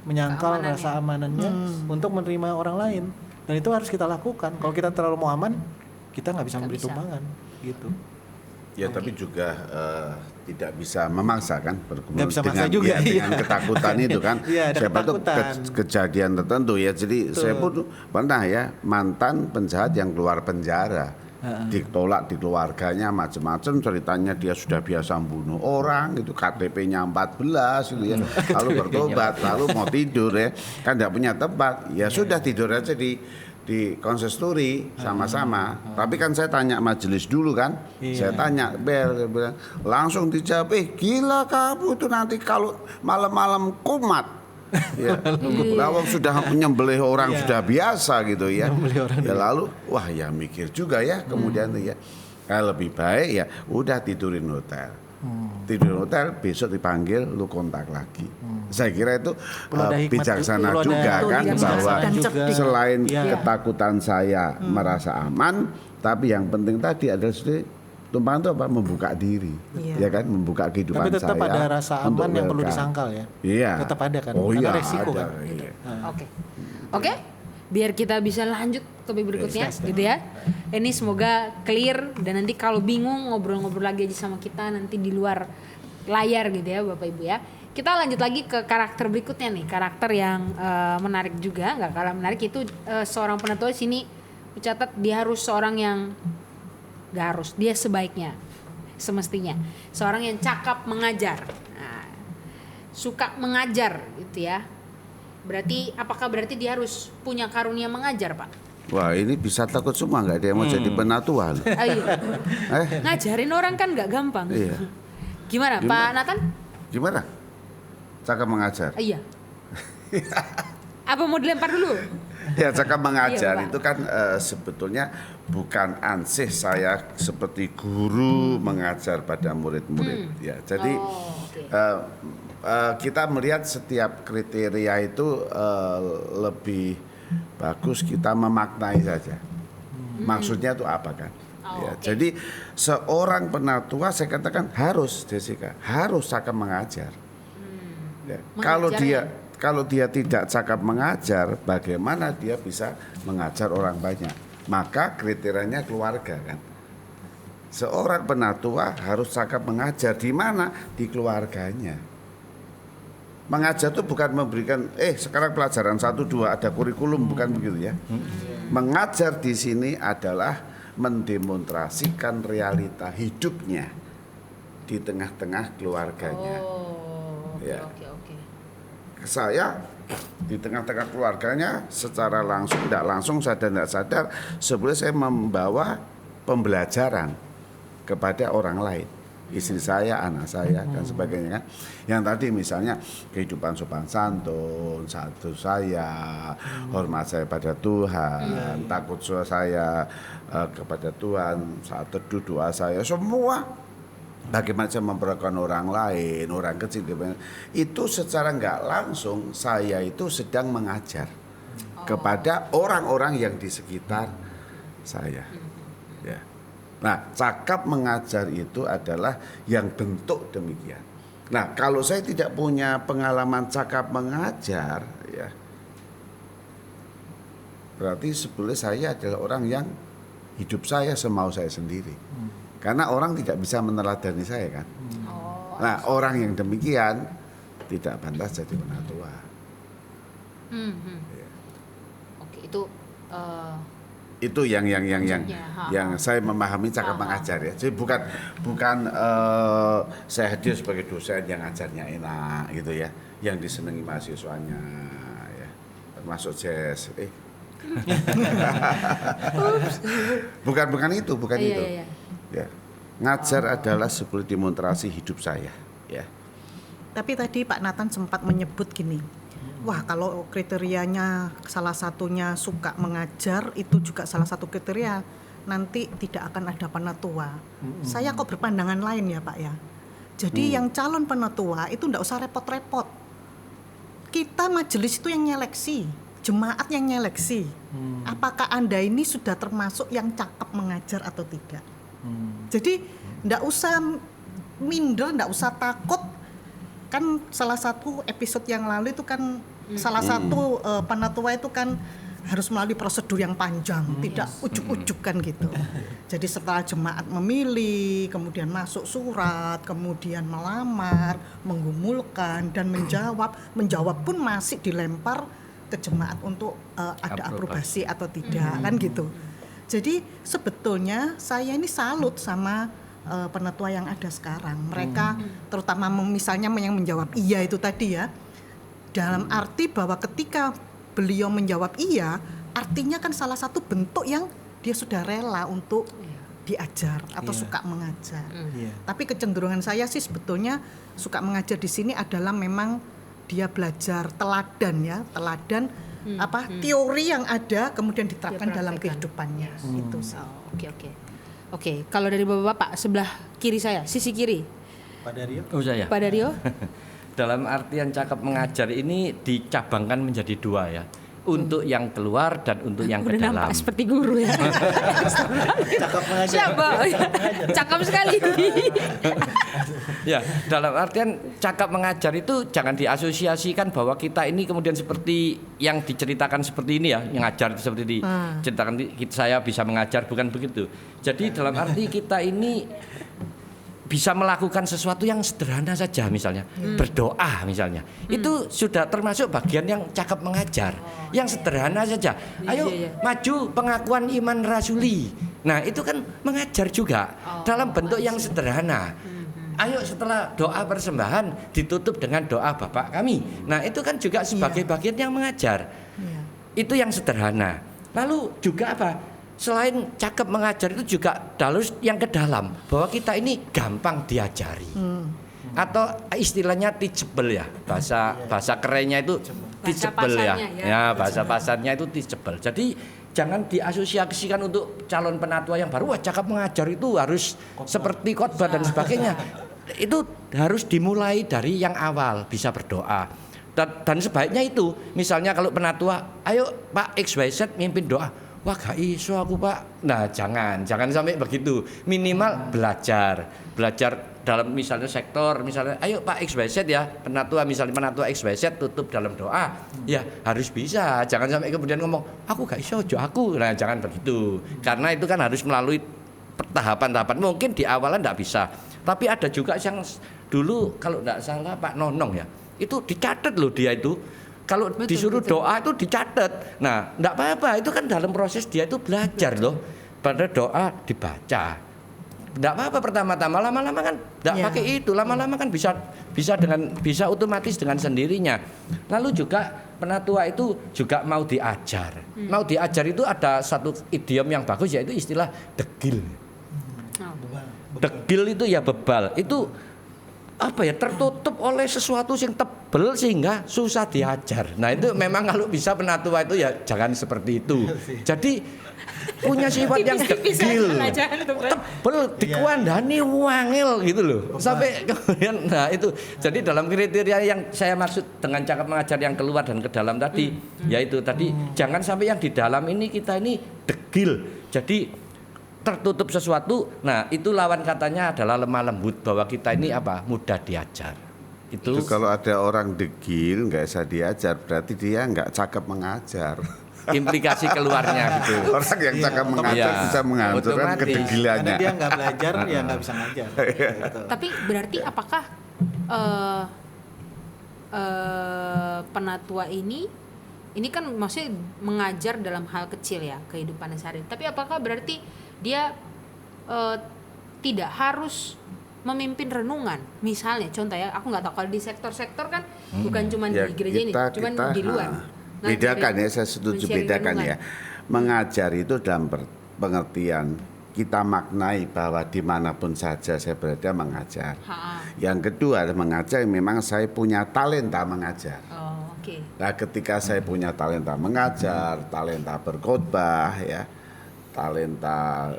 menyangkal rasa amanannya untuk menerima orang lain. Dan itu harus kita lakukan. Kalau kita terlalu mau aman, kita nggak bisa memberi tumpangan, gitu. Ya tapi juga tidak bisa memaksa kan, Nggak bisa maksa juga, dengan ketakutan itu kan. Iya, ada siapa tuh ketakutan. kejadian tertentu ya. Jadi saya pun pernah ya mantan penjahat yang keluar penjara. Ditolak di keluarganya macam-macam, ceritanya dia sudah biasa bunuh orang gitu, KTP-nya 14 gitu ya, lalu bertobat, lalu mau tidur ya, kan tidak punya tempat, ya sudah tidur aja di konsistori sama-sama. Tapi kan saya tanya majelis dulu kan, saya tanya Bel, bilang, langsung dijawab, gila kamu itu nanti kalau malam-malam kumat. Ya, lawang sudah menyembelih orang sudah biasa gitu ya. Ya lalu wah ya mikir juga ya kemudian ya lebih baik ya udah tidurin hotel. Tidur hotel, besok dipanggil lu kontak lagi. Saya kira itu bijaksana juga kan, bahwa selain ketakutan saya merasa aman, tapi yang penting tadi adalah tumpangan itu apa? Membuka diri, ya kan, membuka kehidupan saya. Tapi tetap ada rasa aman yang perlu disangkal ya. Iya. Tetap ada kan, karena iya, resiko ada, kan. Iya. Oke. Biar kita bisa lanjut ke topik berikutnya, gitu ya. Ini semoga clear dan nanti kalau bingung ngobrol-ngobrol lagi aja sama kita nanti di luar layar gitu ya, Bapak Ibu ya. Kita lanjut lagi ke karakter berikutnya nih, karakter yang menarik juga, nggak kalah menarik itu seorang penatua di sini mencatat dia harus seorang yang gak harus, dia sebaiknya, semestinya seorang yang cakap mengajar, nah, suka mengajar gitu ya. Berarti apakah berarti dia harus punya karunia mengajar, Pak? Wah ini bisa takut semua, nggak ada yang mau jadi penatua. Ayo. Ngajarin orang kan nggak gampang. Iya. Gimana Pak Nathan? Gimana cakap mengajar? Iya. Apa mau dilempar dulu? Ya cakap mengajar Iya, itu kan sebetulnya bukan ansih saya seperti guru mengajar pada murid-murid. Ya, jadi kita melihat setiap kriteria itu lebih bagus kita memaknai saja. Maksudnya itu apa kan? Jadi seorang penatua saya katakan harus, Jessica, harus cakap mengajar. Ya. Kalau dia tidak cakap mengajar, bagaimana dia bisa mengajar orang banyak? Maka kriterianya keluarga kan. Seorang penatua harus cakap mengajar di mana? Di keluarganya. Mengajar itu bukan memberikan sekarang pelajaran 1 2 ada kurikulum, bukan begitu ya. Mengajar di sini adalah mendemonstrasikan realita hidupnya di tengah-tengah keluarganya. Oke. Saya di tengah-tengah keluarganya secara langsung tidak langsung, sadar tidak sadar sebetulnya saya membawa pembelajaran kepada orang lain, istri saya, anak saya dan sebagainya kan. Yang tadi misalnya kehidupan sopan santun, satu saya, hormat saya pada Tuhan, takut saya kepada Tuhan, saat teduh doa saya, semua bagaimana saya memperlakukan orang lain, orang kecil, itu secara nggak langsung saya itu sedang mengajar kepada orang-orang yang di sekitar saya. Ya. Nah, cakap mengajar itu adalah yang bentuk demikian. Nah, kalau saya tidak punya pengalaman cakap mengajar, ya, berarti sebetulnya saya adalah orang yang hidup saya semau saya sendiri. Karena orang tidak bisa meneladani saya kan. Nah orang yang demikian tidak pantas jadi penatua. Oke, itu Itu yang maksudnya, saya memahami cakap mengajar ya. Jadi bukan saya hadir sebagai dosen yang ajarnya enak gitu ya, yang disenangi mahasiswanya ya, termasuk Jess. bukan itu. Iya. Ya. Ngajar adalah sebuah demonstrasi hidup saya ya. Tapi tadi Pak Nathan sempat menyebut gini, wah kalau kriterianya salah satunya suka mengajar, itu juga salah satu kriteria, nanti tidak akan ada penatua. Saya kok berpandangan lain ya Pak ya. Jadi yang calon penatua itu enggak usah repot-repot. Kita majelis itu yang nyeleksi, jemaat yang nyeleksi. Apakah Anda ini sudah termasuk yang cakep mengajar atau tidak? Jadi enggak usah minder, enggak usah takut. Kan salah satu episode yang lalu itu kan salah satu penatua itu kan harus melalui prosedur yang panjang, tidak ujuk-ujuk kan gitu. Jadi setelah jemaat memilih, kemudian masuk surat, kemudian melamar, menggumulkan dan menjawab pun masih dilempar ke jemaat untuk ada aprobasi atau tidak kan gitu. Jadi sebetulnya saya ini salut sama penatua yang ada sekarang. Mereka terutama misalnya yang menjawab iya itu tadi ya. Dalam arti bahwa ketika beliau menjawab iya, artinya kan salah satu bentuk yang dia sudah rela untuk diajar atau suka mengajar. Tapi kecenderungan saya sih sebetulnya suka mengajar di sini adalah memang dia belajar teladan ya, teori yang ada kemudian diterapkan dalam kehidupannya. Itu sih. Oke, kalau dari Bapak sebelah kiri saya, sisi kiri. Pak Dario? Oh saya. Pak Dario? Dalam artian cakap mengajar ini dicabangkan menjadi dua ya. Untuk yang keluar dan untuk yang ke Udah dalam. nampak seperti guru ya. Cakap mengajar. Siapa? Cakap sekali. Ya, dalam artian cakap mengajar itu jangan diasosiasikan bahwa kita ini kemudian seperti yang diceritakan seperti ini ya, yang ngajar seperti diceritakan saya bisa mengajar, bukan begitu. Jadi dalam arti kita ini bisa melakukan sesuatu yang sederhana saja, misalnya berdoa misalnya, itu sudah termasuk bagian yang cakap mengajar, yang sederhana saja. Ayo maju pengakuan iman rasuli. Nah itu kan mengajar juga dalam bentuk yang sederhana. Ayo setelah doa persembahan ditutup dengan doa Bapak kami. Nah itu kan juga sebagai bagian yang mengajar. Itu yang sederhana. Lalu juga apa? Selain cakep mengajar itu juga harus yang ke dalam, bahwa kita ini gampang diajari. Atau istilahnya teachable ya, bahasa kerennya itu teachable ya. Bahasa pasarnya itu teachable. Jadi jangan diasosiasikan untuk calon penatua yang baru, wah cakap mengajar itu harus seperti khotbah dan sebagainya. Itu harus dimulai dari yang awal, bisa berdoa. Dan sebaiknya itu, misalnya kalau penatua, ayo Pak XYZ mimpin doa. Wah gak iso aku Pak. Nah jangan sampai begitu. Minimal belajar dalam misalnya sektor, misalnya ayo Pak XYZ ya, penatua misalnya penatua XYZ tutup dalam doa. Ya harus bisa. Jangan sampai kemudian ngomong aku gak iso jo aku. Nah jangan begitu. Karena itu kan harus melalui tahapan-tahapan. Mungkin di awalan enggak bisa. Tapi ada juga yang dulu kalau enggak salah Pak Nonong ya. Itu dicatat loh dia itu. Kalau disuruh doa itu dicatat. Nah, enggak apa-apa, itu kan dalam proses dia itu belajar loh. Pada doa dibaca. Enggak apa-apa pertama-tama, lama-lama kan enggak pakai itu. Lama-lama kan bisa otomatis dengan sendirinya. Lalu juga penatua itu juga mau diajar. Mau diajar itu ada satu idiom yang bagus yaitu istilah degil. Degil itu ya bebal. Itu apa ya, tertutup oleh sesuatu yang tebel sehingga susah diajar. Nah itu memang kalau bisa penatua itu ya jangan seperti itu. Jadi punya sifat yang degil, tebel, dikuandani, wangil gitu loh. Sampai kemudian, nah itu. Jadi dalam kriteria yang saya maksud dengan cakap mengajar yang keluar dan ke dalam tadi, yaitu tadi jangan sampai yang di dalam ini kita ini degil. Jadi tertutup sesuatu, nah itu lawan katanya adalah lemah lembut, bahwa kita ini apa, mudah diajar. Itu kalau ada orang degil nggak bisa diajar, berarti dia nggak cakep mengajar. Implikasi keluarnya gitu. Orang yang cakep mengajar bisa menghancurkan kedegilannya. Karena dia nggak belajar, ya nggak bisa ngajar. Gitu. Tapi berarti apakah penatua ini kan maksudnya mengajar dalam hal kecil ya kehidupan sehari. Tapi apakah berarti dia tidak harus memimpin renungan? Misalnya contoh ya, aku nggak tahu kalau di sektor-sektor kan bukan cuma Ya, di gereja ini, cuma di luar. Nah, bedakan ya, saya setuju men-sharing bedakan renungan. ya. Mengajar itu dalam pengertian kita maknai bahwa dimanapun saja saya berada mengajar. Yang kedua mengajar memang saya punya talenta mengajar. Oh, oke. Nah, ketika saya punya talenta mengajar, talenta berkhotbah ya, talenta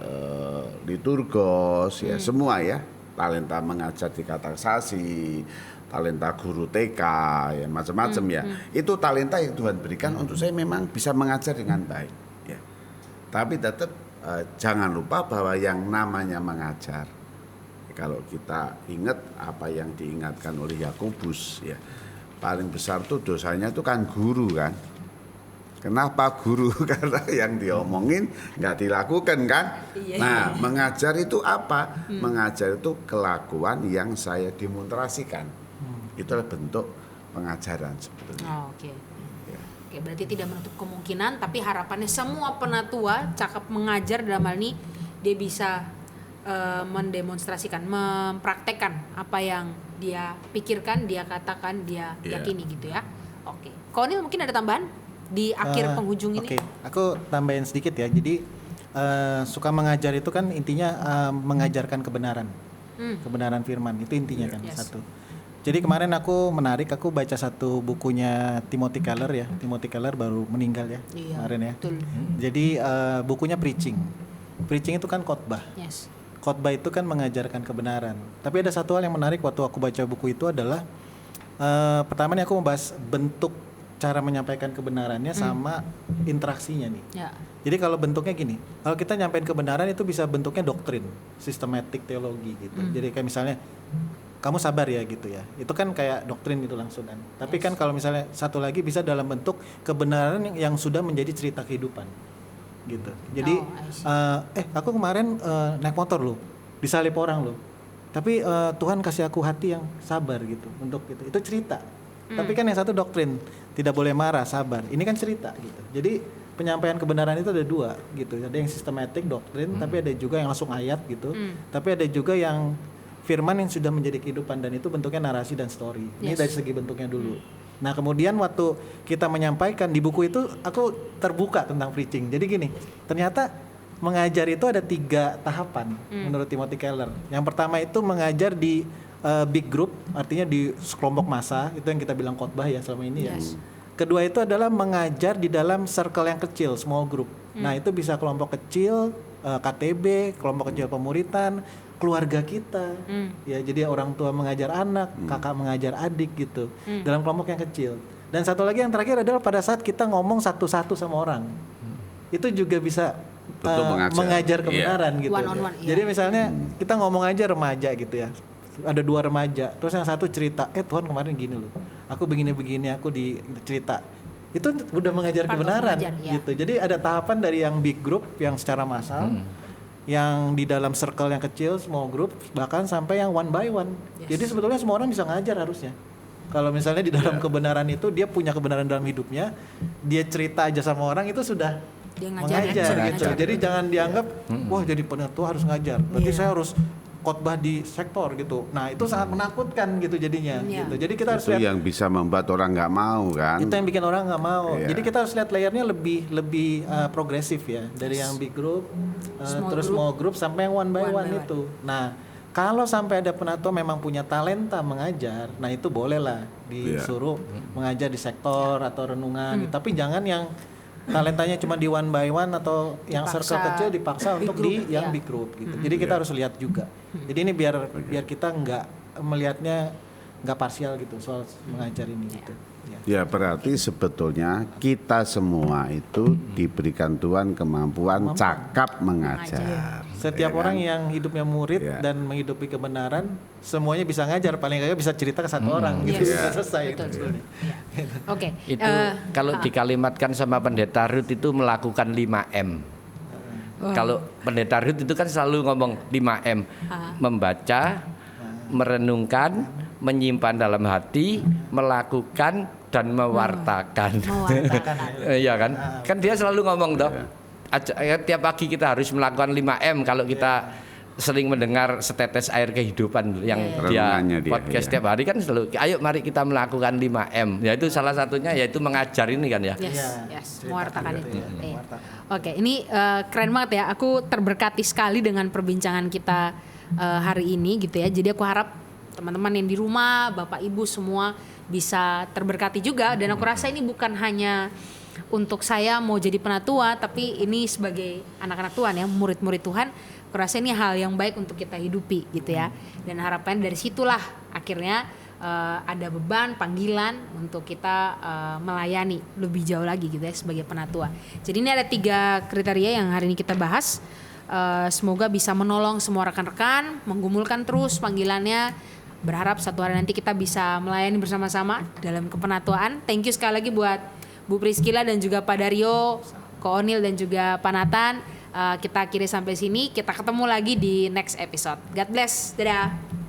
liturgos ya, semua ya, talenta mengajar di kateksasi, talenta guru TK ya, macam-macam ya. Itu talenta yang Tuhan berikan untuk saya memang bisa mengajar dengan baik ya. Tapi tetap jangan lupa bahwa yang namanya mengajar, kalau kita ingat apa yang diingatkan oleh Yakobus ya, paling besar tuh dosanya itu kan guru kan. Kenapa guru? Karena yang diomongin nggak dilakukan kan. Nah, mengajar itu apa? Mengajar itu kelakuan yang saya demonstrasikan. Itulah bentuk pengajaran sebetulnya. Oh, oke. Oke, berarti tidak menutup kemungkinan, tapi harapannya semua penatua cakap mengajar dalam hal ini dia bisa mendemonstrasikan, mempraktekkan apa yang dia pikirkan, dia katakan, dia yakini gitu ya. Oke. Konil mungkin ada tambahan di akhir penghujung ini? Oke, aku tambahin sedikit ya. Jadi suka mengajar itu kan intinya mengajarkan kebenaran, kebenaran firman itu intinya kan satu. Jadi kemarin aku baca satu bukunya Timothy Keller ya. Timothy Keller baru meninggal ya kemarin ya. Betul. Jadi bukunya Preaching. Preaching itu kan khotbah. Yes. Khotbah itu kan mengajarkan kebenaran. Tapi ada satu hal yang menarik waktu aku baca buku itu adalah pertama nih aku membahas bentuk cara menyampaikan kebenarannya sama interaksinya nih. Ya. Jadi kalau bentuknya gini, kalau kita nyampein kebenaran itu bisa bentuknya doktrin, sistematik teologi gitu. Jadi kayak misalnya kamu sabar ya gitu ya. Itu kan kayak doktrin itu langsung kan. Tapi kan kalau misalnya satu lagi bisa dalam bentuk kebenaran yang sudah menjadi cerita kehidupan. Gitu. Jadi aku kemarin naik motor loh, disalip orang loh. Tapi Tuhan kasih aku hati yang sabar gitu untuk itu. Itu cerita. Tapi kan yang satu doktrin, tidak boleh marah, sabar. Ini kan cerita gitu. Jadi penyampaian kebenaran itu ada dua gitu. Ada yang sistematik doktrin, tapi ada juga yang langsung ayat gitu. Tapi ada juga yang firman yang sudah menjadi kehidupan dan itu bentuknya narasi dan story. Ini dari segi bentuknya dulu. Nah kemudian waktu kita menyampaikan di buku itu aku terbuka tentang preaching. Jadi gini, ternyata mengajar itu ada 3 tahapan menurut Timothy Keller. Yang pertama itu mengajar di big group, artinya di kelompok massa, itu yang kita bilang khotbah ya selama ini ya. Kedua itu adalah mengajar di dalam circle yang kecil, small group. Nah itu bisa kelompok kecil, KTB, kelompok kecil pemuritan, keluarga kita, ya jadi orang tua mengajar anak, kakak mengajar adik gitu, dalam kelompok yang kecil. Dan satu lagi yang terakhir adalah pada saat kita ngomong satu-satu sama orang, itu juga bisa mengajar kebenaran gitu. One on one, jadi misalnya kita ngomong aja remaja gitu ya, ada 2 remaja, terus yang satu cerita, Tuhan kemarin gini loh, aku begini-begini, aku cerita. Itu udah mengajar kebenaran gitu. Jadi ada tahapan dari yang big group yang secara massal, yang di dalam circle yang kecil, small group, bahkan sampai yang one by one. Jadi sebetulnya semua orang bisa ngajar harusnya. Kalau misalnya di dalam kebenaran itu dia punya kebenaran dalam hidupnya, dia cerita aja sama orang itu sudah Dia mengajar gitu. Jadi jangan dianggap wah jadi penatua harus ngajar. Berarti saya harus khotbah di sektor gitu. Nah itu sangat menakutkan gitu jadinya. Gitu. Jadi kita harus itu lihat yang bisa membuat orang nggak mau kan. itu yang bikin orang nggak mau. Jadi kita harus lihat layernya lebih progresif ya, dari yang big group, small group sampai yang one by one itu. Nah kalau sampai ada penatua memang punya talenta mengajar, nah itu bolehlah disuruh mengajar di sektor atau renungan. Tapi jangan yang talentanya cuma di one by one atau yang circle kecil dipaksa untuk di yang big group gitu. Jadi kita harus lihat juga. Jadi ini biar kita nggak melihatnya nggak parsial gitu soal mengajar ini gitu. Ya berarti sebetulnya kita semua itu diberikan Tuhan kemampuan cakap mengajar. Setiap orang yang hidupnya murid dan menghidupi kebenaran, semuanya bisa ngajar. Paling nggak bisa cerita ke satu orang gitu. Selesai. Oke. Itu kalau dikalimatkan sama Pendeta Ruth itu melakukan 5M. Kalau Pendeta Ruth itu kan selalu ngomong 5M. Membaca, merenungkan, menyimpan dalam hati, melakukan dan mewartakan. Iya kan? Kan dia selalu ngomong toh. Tiap pagi kita harus melakukan 5M kalau kita sering mendengar setetes air kehidupan yang dia podcast tiap hari kan selalu ayo mari kita melakukan 5M. Ya itu salah satunya yaitu mengajar ini kan ya. Yes, mewartakan itu. Oke, ini keren banget ya. Aku terberkati sekali dengan perbincangan kita hari ini gitu ya. Jadi aku harap teman-teman yang di rumah, Bapak Ibu semua bisa terberkati juga, dan aku rasa ini bukan hanya untuk saya mau jadi penatua, tapi ini sebagai anak-anak Tuhan ya, murid-murid Tuhan, aku rasa ini hal yang baik untuk kita hidupi gitu ya. Dan harapannya dari situlah akhirnya ada beban, panggilan untuk kita melayani lebih jauh lagi gitu ya sebagai penatua. Jadi ini ada 3 kriteria yang hari ini kita bahas. Semoga bisa menolong semua rekan-rekan, menggumulkan terus panggilannya. Berharap satu hari nanti kita bisa melayani bersama-sama dalam kepenatuaan. Thank you sekali lagi buat Bu Priscilla dan juga Pak Dario, Ko Onil dan juga Pak Nathan. Kita akhiri sampai sini. Kita ketemu lagi di next episode. God bless. Dadah.